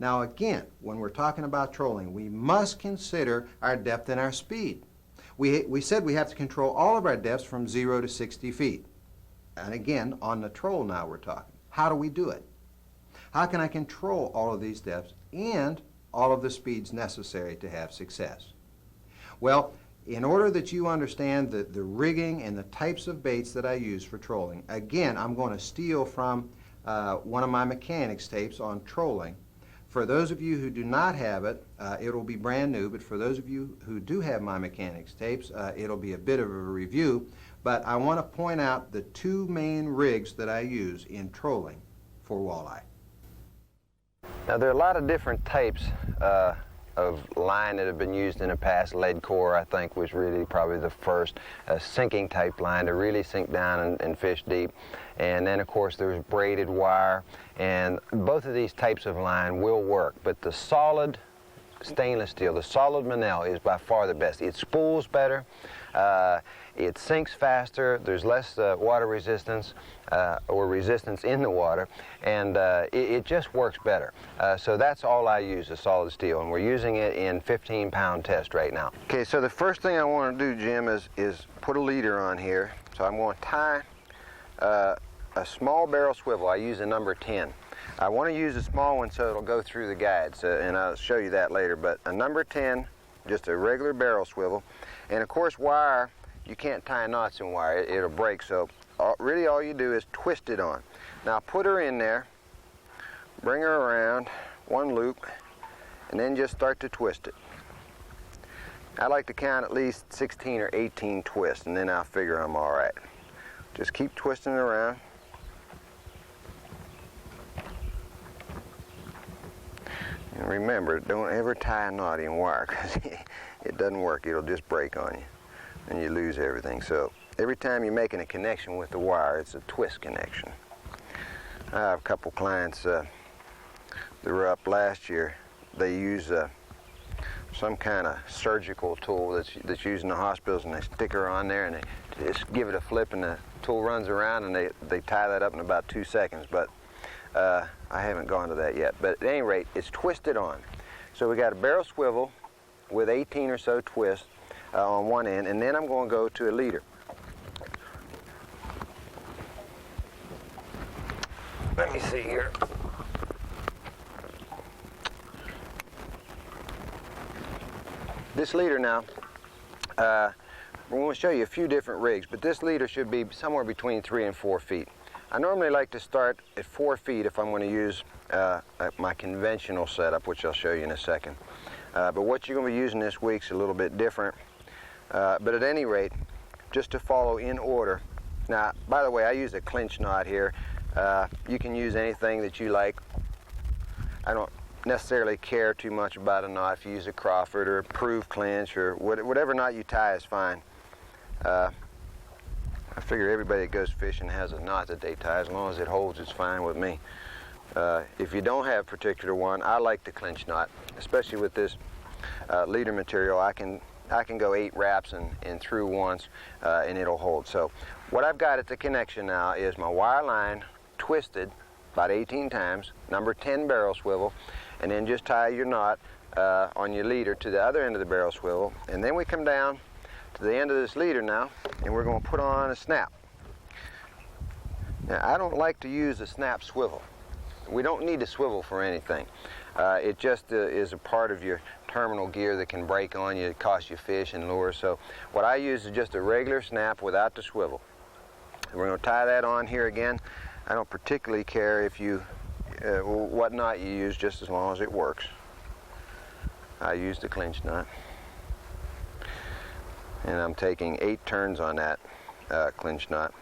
Now again, when we're talking about trolling, we must consider our depth and our speed. We said we have to control all of our depths from 0 to 60 feet. And again, on the troll now we're talking. How do we do it? How can I control all of these depths and all of the speeds necessary to have success? Well, in order that you understand the rigging and the types of baits that I use for trolling, again, I'm going to steal from one of my mechanics tapes on trolling. For those of you who do not have it, it'll be brand new, but for those of you who do have my mechanics tapes, it'll be a bit of a review. But I want to point out the two main rigs that I use in trolling for walleye. Now, there are a lot of different types of line that have been used in the past. Lead core, I think, was really probably the first sinking type line to really sink down and fish deep. And then, of course, there's braided wire, and both of these types of line will work. But the solid stainless steel, the solid Manel, is by far the best. It spools better, it sinks faster, there's less water resistance or resistance in the water, and it just works better. So that's all I use, is solid steel, and we're using it in 15-pound test right now. Okay, so the first thing I want to do, Jim, is put a leader on here. So I'm going to tie a small barrel swivel. I use a number 10. I want to use a small one so it'll go through the guides, and I'll show you that later. But a number 10, just a regular barrel swivel. And of course, wire, you can't tie knots in wire, it'll break. So really all you do is twist it on. Now put her in there, bring her around one loop, and then just start to twist it. I like to count at least 16 or 18 twists, and then I'll figure I'm all right. Just keep twisting it around. And remember, don't ever tie a knot in wire, because it doesn't work. It'll just break on you, and you lose everything. So every time you're making a connection with the wire, it's a twist connection. I have a couple clients that were up last year. They use some kind of surgical tool that's used in the hospitals, and they stick her on there, and they just give it a flip, and the tool runs around, and they tie that up in about 2 seconds. But I haven't gone to that yet, but at any rate, it's twisted on. So we got a barrel swivel with 18 or so twists on one end, and then I'm going to go to a leader. Let me see here. This leader now, we're going to show you a few different rigs, but this leader should be somewhere between 3 and 4 feet. I normally like to start at 4 feet if I'm going to use my conventional setup, which I'll show you in a second. But what you're going to be using this week's a little bit different. But at any rate, just to follow in order. Now, by the way, I use a clinch knot here. You can use anything that you like. I don't necessarily care too much about a knot. If you use a Crawford or a Proof clinch or whatever knot you tie is fine. I figure everybody that goes fishing has a knot that they tie. As long as it holds, it's fine with me. If you don't have a particular one, I like the clinch knot, especially with this leader material. I can go 8 wraps and through once, and it'll hold. So what I've got at the connection now is my wire line twisted about 18 times, number 10 barrel swivel, and then just tie your knot on your leader to the other end of the barrel swivel, and then we come down to the end of this leader now, and we're going to put on a snap. Now, I don't like to use a snap swivel. We don't need a swivel for anything. It just is a part of your terminal gear that can break on you, cost you fish and lures. So what I use is just a regular snap without the swivel. And we're going to tie that on here again. I don't particularly care if you what knot you use, just as long as it works. I use the clinch knot. And I'm taking 8 turns on that clinch knot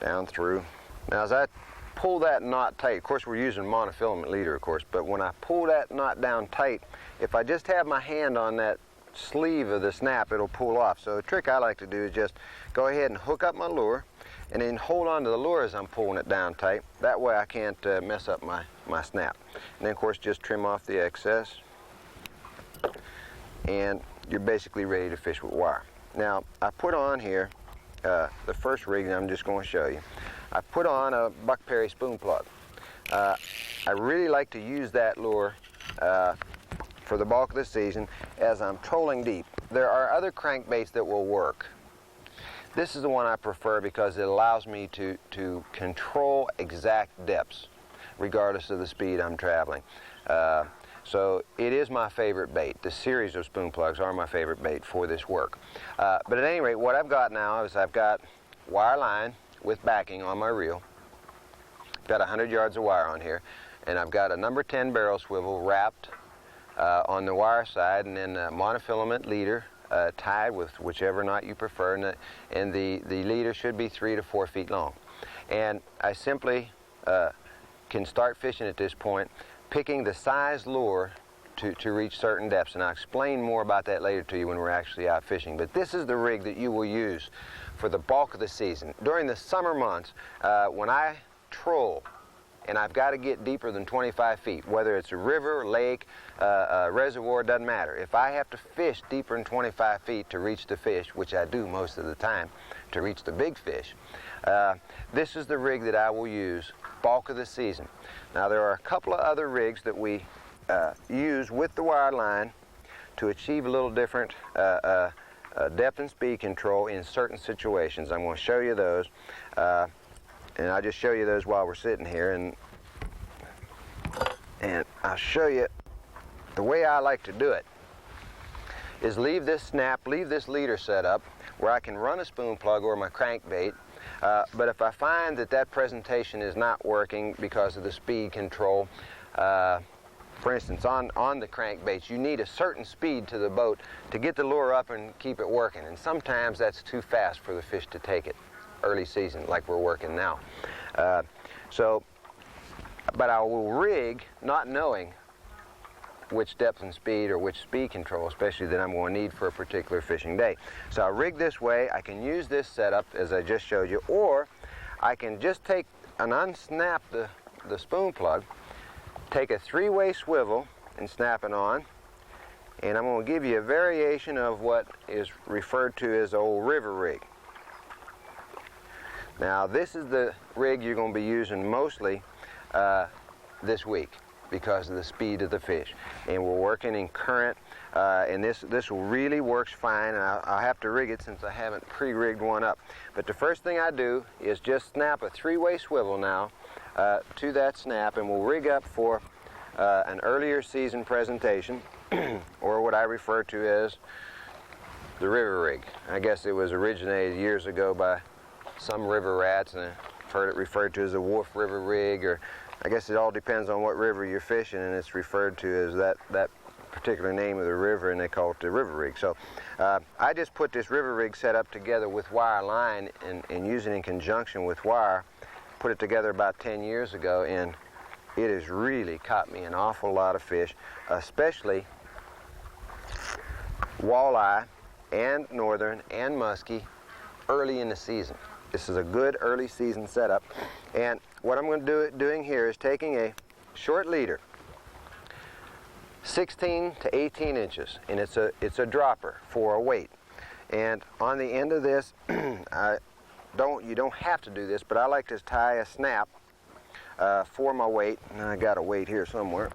down through. Now as I pull that knot tight, of course we're using monofilament leader, of course, but when I pull that knot down tight, if I just have my hand on that sleeve of the snap, it'll pull off. So the trick I like to do is just go ahead and hook up my lure and then hold on to the lure as I'm pulling it down tight. That way I can't mess up my snap. And then of course just trim off the excess, and you're basically ready to fish with wire. Now, I put on here the first rig that I'm just going to show you. I put on a Buck Perry spoon plug. I really like to use that lure for the bulk of the season as I'm trolling deep. There are other crankbaits that will work. This is the one I prefer because it allows me to control exact depths regardless of the speed I'm traveling. So it is my favorite bait. The series of spoon plugs are my favorite bait for this work. But at any rate, what I've got now is I've got wire line with backing on my reel. I've got 100 yards of wire on here, and I've got a number 10 barrel swivel wrapped on the wire side, and then a monofilament leader tied with whichever knot you prefer, and the leader should be 3 to 4 feet long. And I simply can start fishing at this point, picking the size lure to reach certain depths, and I'll explain more about that later to you when we're actually out fishing. But this is the rig that you will use for the bulk of the season. During the summer months, when I troll, and I've got to get deeper than 25 feet, whether it's a river, lake, reservoir, doesn't matter. If I have to fish deeper than 25 feet to reach the fish, which I do most of the time, to reach the big fish, this is the rig that I will use bulk of the season. Now, there are a couple of other rigs that we use with the wire line to achieve a little different depth and speed control in certain situations. I'm going to show you those. And I'll just show you those while we're sitting here, and I'll show you the way I like to do it is leave this leader set up where I can run a spoon plug or my crankbait, but if I find that presentation is not working because of the speed control, for instance, on the crankbaits, you need a certain speed to the boat to get the lure up and keep it working, and sometimes that's too fast for the fish to take it. Early season like we're working now. But I will rig not knowing which depth and speed or which speed control especially that I'm going to need for a particular fishing day. So I'll rig this way. I can use this setup as I just showed you, or I can just take and unsnap the spoon plug, take a 3-way swivel and snap it on, and I'm going to give you a variation of what is referred to as the old river rig. Now, this is the rig you're going to be using mostly this week because of the speed of the fish. And we're working in current, and this really works fine, and I'll have to rig it since I haven't pre-rigged one up. But the first thing I do is just snap a 3-way swivel now to that snap, and we'll rig up for an earlier season presentation, or what I refer to as the river rig. I guess it was originated years ago by some river rats, and I've heard it referred to as a Wolf River rig, or I guess it all depends on what river you're fishing, and it's referred to as that particular name of the river, and they call it the river rig. So I just put this river rig set up together with wire line and use it in conjunction with wire. Put it together about 10 years ago, and it has really caught me an awful lot of fish, especially walleye and northern and muskie early in the season. This is a good early season setup, and what I'm going to doing here is taking a short leader, 16 to 18 inches, and it's a dropper for a weight. And on the end of this, you don't have to do this, but I like to tie a snap for my weight, and I got a weight here somewhere.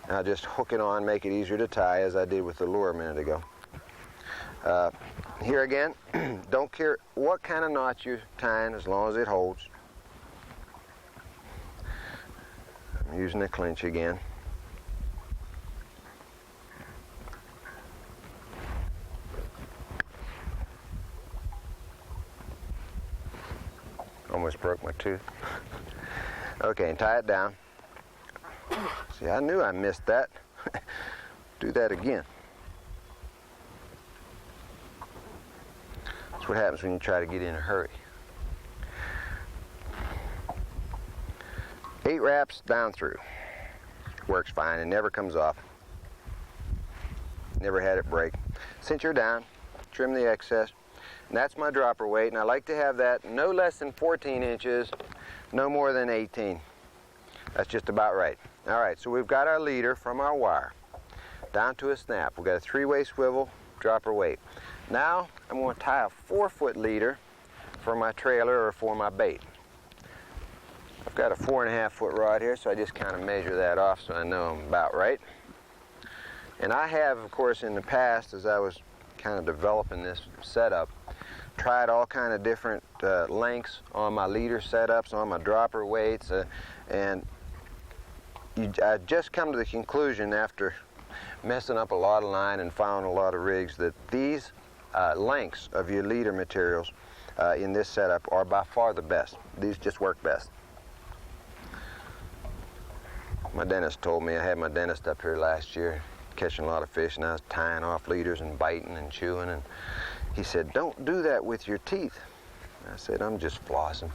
I'll just hook it on, make it easier to tie as I did with the lure a minute ago. Here again, don't care what kind of knot you're tying as long as it holds. I'm using a clinch again. Almost broke my tooth. Okay, and tie it down. See, I knew I missed that. Do that again. That's what happens when you try to get in a hurry. 8 wraps down through. Works fine. It never comes off. Never had it break. Cinch her down, trim the excess, and that's my dropper weight, and I like to have that no less than 14 inches, no more than 18. That's just about right. All right, so we've got our leader from our wire down to a snap. We've got a 3-way swivel, dropper weight. Now I'm going to tie a 4-foot leader for my trailer or for my bait. I've got a 4.5 foot rod here, so I just kind of measure that off so I know I'm about right. And I have, of course, in the past, as I was kind of developing this setup, tried all kind of different lengths on my leader setups, on my dropper weights, and I just come to the conclusion after messing up a lot of line and found a lot of rigs that these lengths of your leader materials in this setup are by far the best. These just work best. My dentist told me, I had my dentist up here last year catching a lot of fish, and I was tying off leaders and biting and chewing, and he said, "Don't do that with your teeth." I said, "I'm just flossing."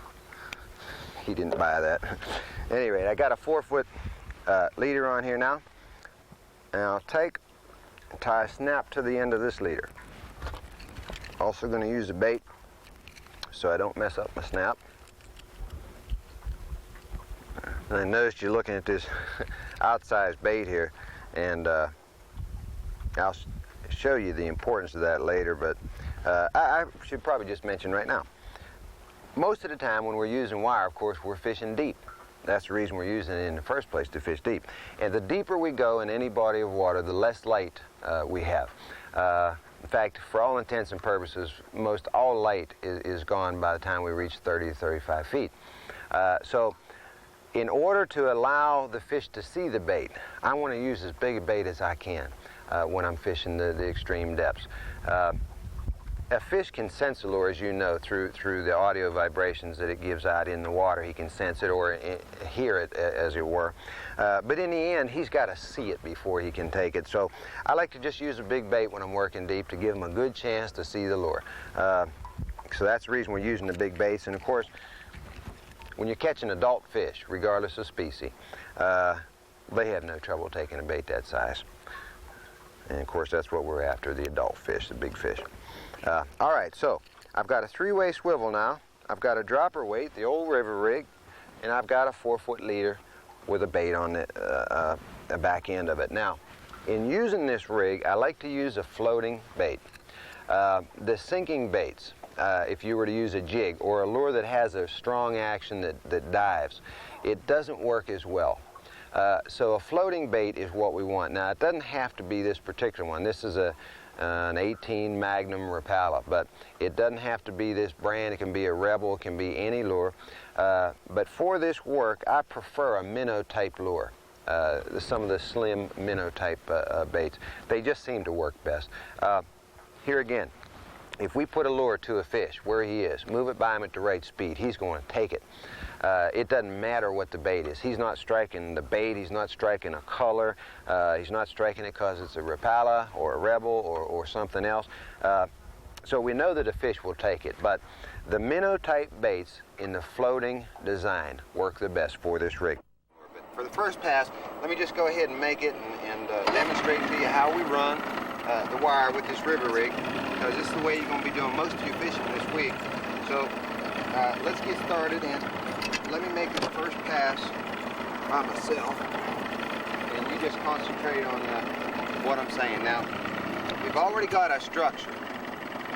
He didn't buy that. Anyway, I got a 4 foot leader on here now, and I'll take and tie a snap to the end of this leader. Also going to use a bait so I don't mess up my snap. And I noticed you're looking at this outsized bait here, and I'll show you the importance of that later, but I should probably just mention right now. Most of the time when we're using wire, of course, we're fishing deep. That's the reason we're using it in the first place, to fish deep. And the deeper we go in any body of water, the less light we have. In fact, for all intents and purposes, most all light is gone by the time we reach 30 to 35 feet. So in order to allow the fish to see the bait, I want to use as big a bait as I can when I'm fishing the extreme depths. A fish can sense a lure, as you know, through the audio vibrations that it gives out in the water. He can sense it or hear it, as it were. But in the end, he's got to see it before he can take it. So I like to just use a big bait when I'm working deep to give him a good chance to see the lure. So that's the reason we're using the big baits. And of course, when you're catching adult fish, regardless of species, they have no trouble taking a bait that size. And of course, that's what we're after, the adult fish, the big fish. All right, so I've got a 3-way swivel now. I've got a dropper weight, the old river rig, and I've got a 4 foot leader with a bait on the back end of it. Now, in using this rig, I like to use a floating bait. The sinking baits, if you were to use a jig or a lure that has a strong action that dives, it doesn't work as well. So a floating bait is what we want. Now, it doesn't have to be this particular one. This is an 18 Magnum Rapala, but it doesn't have to be this brand. It can be a Rebel, it can be any lure. But for this work, I prefer a minnow type lure. Some of the slim minnow type baits. They just seem to work best. Here again, if we put a lure to a fish where he is, move it by him at the right speed, he's going to take it. It doesn't matter what the bait is. He's not striking the bait, he's not striking a color, he's not striking it because it's a Rapala or a Rebel or something else. So we know that a fish will take it, but the minnow type baits in the floating design work the best for this rig. But for the first pass, let me just go ahead and make it and demonstrate to you how we run the wire with this river rig, because this is the way you're going to be doing most of your fishing this week. So let's get started, and let me make this first pass by myself, and you just concentrate on what I'm saying. Now, we've already got our structure.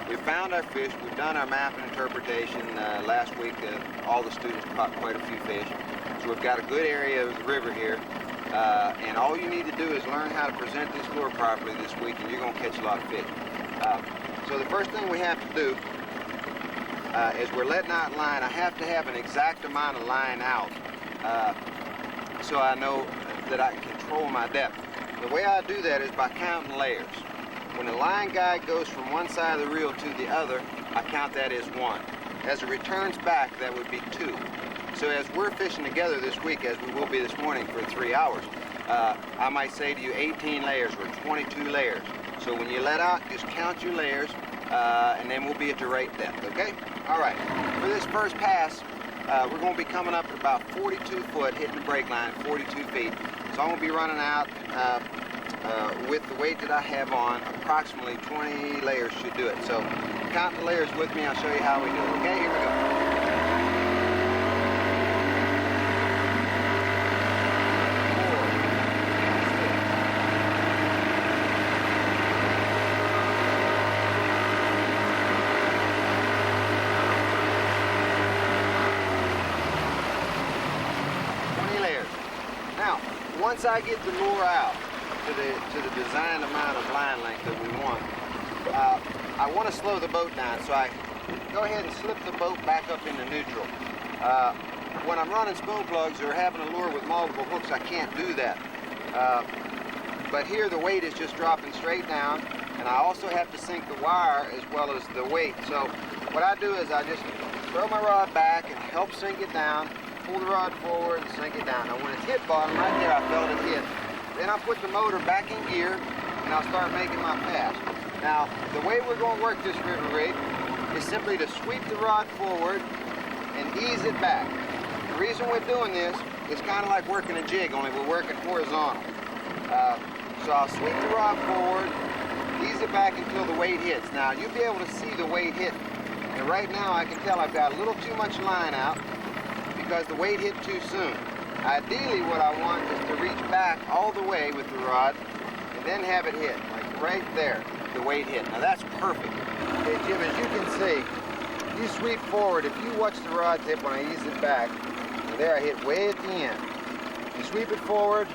We've found our fish. We've done our map and interpretation. Last week, all the students caught quite a few fish. So we've got a good area of the river here. And all you need to do is learn how to present this lure properly this week, and you're going to catch a lot of fish. So the first thing we have to do is we're letting out line. I have to have an exact amount of line out so I know that I can control my depth. The way I do that is by counting layers. When the line guide goes from one side of the reel to the other, I count that as 1. As it returns back, that would be 2. So as we're fishing together this week, as we will be this morning for 3 hours, I might say to you 18 layers or 22 layers. So when you let out, just count your layers, and then we'll be at the right depth, okay? All right, for this first pass, we're going to be coming up at about 42 foot, hitting the break line at 42 feet. So I'm going to be running out with the weight that I have on. Approximately 20 layers should do it. So count the layers with me, I'll show you how we do it, okay? Here we go. once I get the lure out to the designed amount of line length that we want, I want to slow the boat down, so I go ahead and slip the boat back up into neutral. When I'm running spoon plugs or having a lure with multiple hooks, I can't do that. But here the weight is just dropping straight down, and I also have to sink the wire as well as the weight. So what I do is I just throw my rod back and help sink it down, pull the rod forward and sink it down. Now when it's hit bottom, right there I felt it hit. Then I put the motor back in gear and I'll start making my pass. Now the way we're going to work this river rig is simply to sweep the rod forward and ease it back. The reason we're doing this is kind of like working a jig, only we're working horizontal. So I'll sweep the rod forward, ease it back until the weight hits. Now you'll be able to see the weight hit. And right now I can tell I've got a little too much line out because the weight hit too soon. Ideally what I want is to reach back all the way with the rod and then have it hit, like right there, the weight hit. Now that's perfect. Okay, Jim, as you can see, you sweep forward. If you watch the rod tip when I ease it back, there I hit way at the end. You sweep it forward,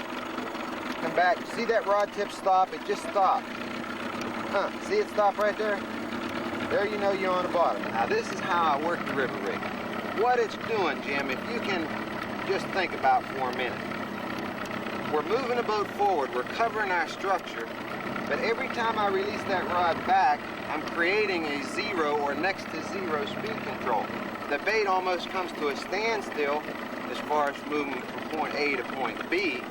come back. See that rod tip stop? It just stopped. See it stop right there? There you know you're on the bottom. Now this is how I work the river rig. What it's doing, Jim, if you can just think about for a minute. We're moving the boat forward, we're covering our structure, but every time I release that rod back, I'm creating a zero or next to zero speed control. The bait almost comes to a standstill as far as moving from point A to point B,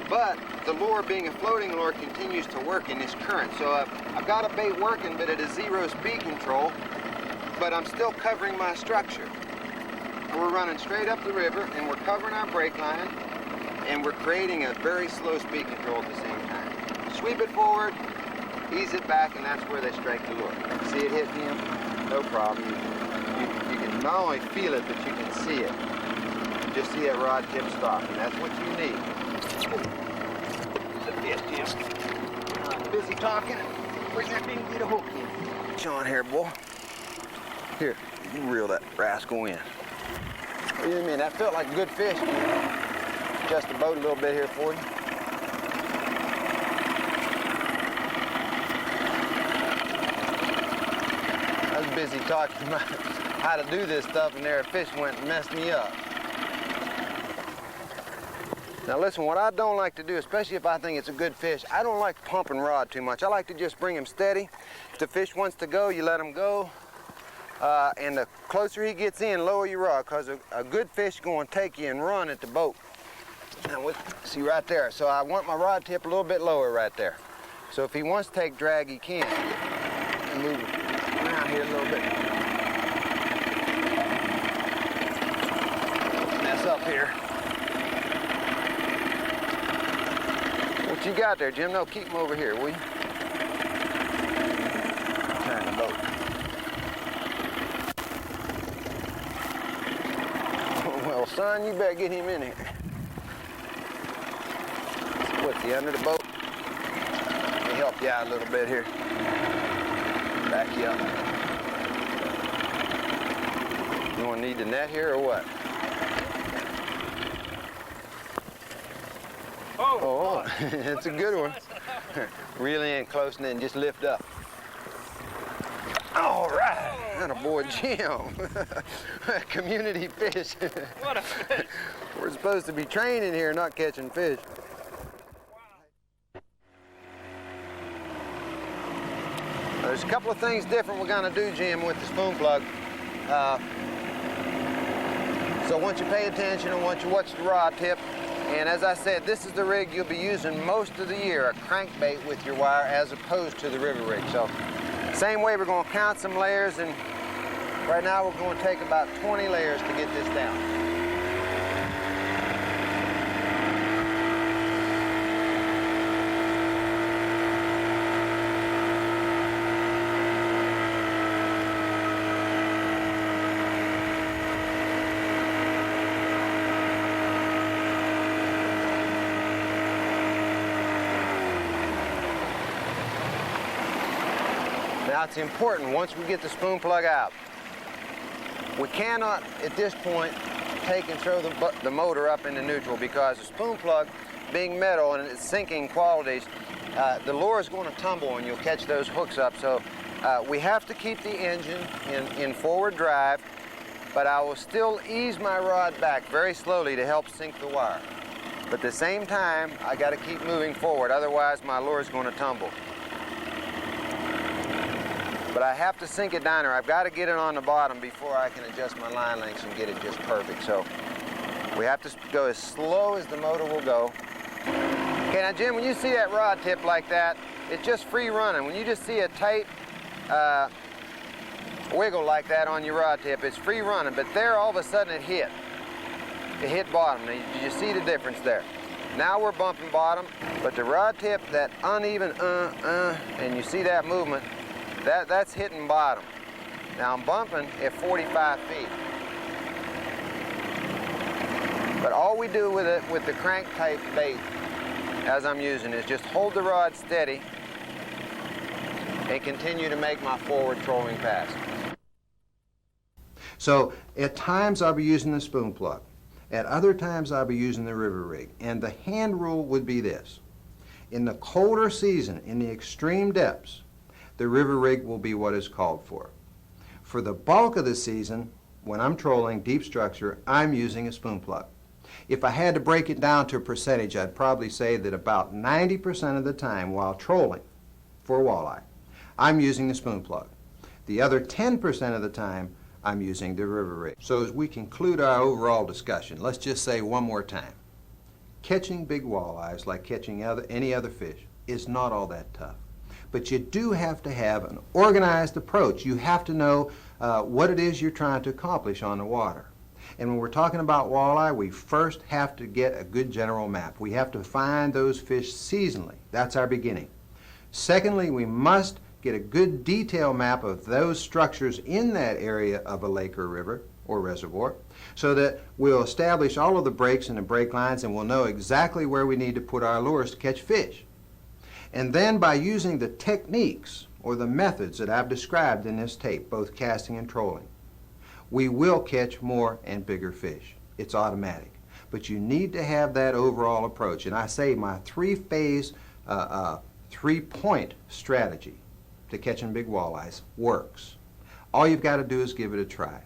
but the lure, being a floating lure, continues to work in this current. So I've got a bait working, but at a zero speed control, but I'm still covering my structure. We're running straight up the river, and we're covering our brake line, and we're creating a very slow speed control at the same time. Sweep it forward, ease it back, and that's where they strike the lure. See it hit him? No problem. You can not only feel it, but you can see it. You just see that rod tip stop, and that's what you need. I'm busy talking. Where's that thing get a hook in? Sean here, boy. Here, you reel that rascal in. What do you mean? That felt like a good fish. Adjust the boat a little bit here for you. I was busy talking about how to do this stuff, and there a fish went and messed me up. Now listen, what I don't like to do, especially if I think it's a good fish, I don't like pumping rod too much. I like to just bring him steady. If the fish wants to go, you let him go. And the closer he gets in, lower your rod, because a good fish is going to take you and run at the boat. Now, see right there. So I want my rod tip a little bit lower right there. So if he wants to take drag, he can. Move around here a little bit. Mess up here. What you got there, Jim? No, keep him over here, will you? Turn the boat. Well, son, you better get him in here. What's he under the boat? Let me help you out a little bit here. Back you up. You want to need the net here or what? Oh, it's a good one. Reel in close and then just lift up. All right. That a boy, Jim. Community fish. What a fish. We're supposed to be training here, not catching fish. There's a couple of things different we're going to do, Jim, with the spoon plug. So I want you to pay attention. I want you to watch the rod tip. And as I said, this is the rig you'll be using most of the year, a crankbait with your wire as opposed to the river rig. So same way, we're going to count some layers, and right now we're going to take about 20 layers to get this down. Now it's important, once we get the spoon plug out, we cannot at this point take and throw the motor up into neutral, because the spoon plug, being metal and its sinking qualities, the lure is going to tumble and you'll catch those hooks up. So we have to keep the engine in forward drive, but I will still ease my rod back very slowly to help sink the wire. But at the same time, I got to keep moving forward, otherwise my lure is going to tumble. But I have to sink it down there. I've got to get it on the bottom before I can adjust my line lengths and get it just perfect. So we have to go as slow as the motor will go. Okay, now Jim, when you see that rod tip like that, it's just free running. When you just see a tight wiggle like that on your rod tip, it's free running, but there all of a sudden it hit. It hit bottom. Now, did you see the difference there? Now we're bumping bottom, but the rod tip, that uneven and you see that movement, that's hitting bottom. Now I'm bumping at 45 feet. But all we do with it, with the crank type bait, as I'm using, is just hold the rod steady and continue to make my forward trolling pass. So at times I'll be using the spoon plug. At other times I'll be using the river rig. And the hand rule would be this. In the colder season, in the extreme depths, the river rig will be what is called for. For the bulk of the season, when I'm trolling deep structure, I'm using a spoon plug. If I had to break it down to a percentage, I'd probably say that about 90% of the time while trolling for walleye, I'm using the spoon plug. The other 10% of the time, I'm using the river rig. So as we conclude our overall discussion, let's just say one more time. Catching big walleyes, like catching any other fish, is not all that tough. But you do have to have an organized approach. You have to know what it is you're trying to accomplish on the water. And when we're talking about walleye, we first have to get a good general map. We have to find those fish seasonally. That's our beginning. Secondly, we must get a good detail map of those structures in that area of a lake or river or reservoir, so that we'll establish all of the breaks and the break lines, and we'll know exactly where we need to put our lures to catch fish. And then by using the techniques or the methods that I've described in this tape, both casting and trolling, we will catch more and bigger fish. It's automatic. But you need to have that overall approach. And I say my three-phase, three-point strategy to catching big walleyes works. All you've got to do is give it a try.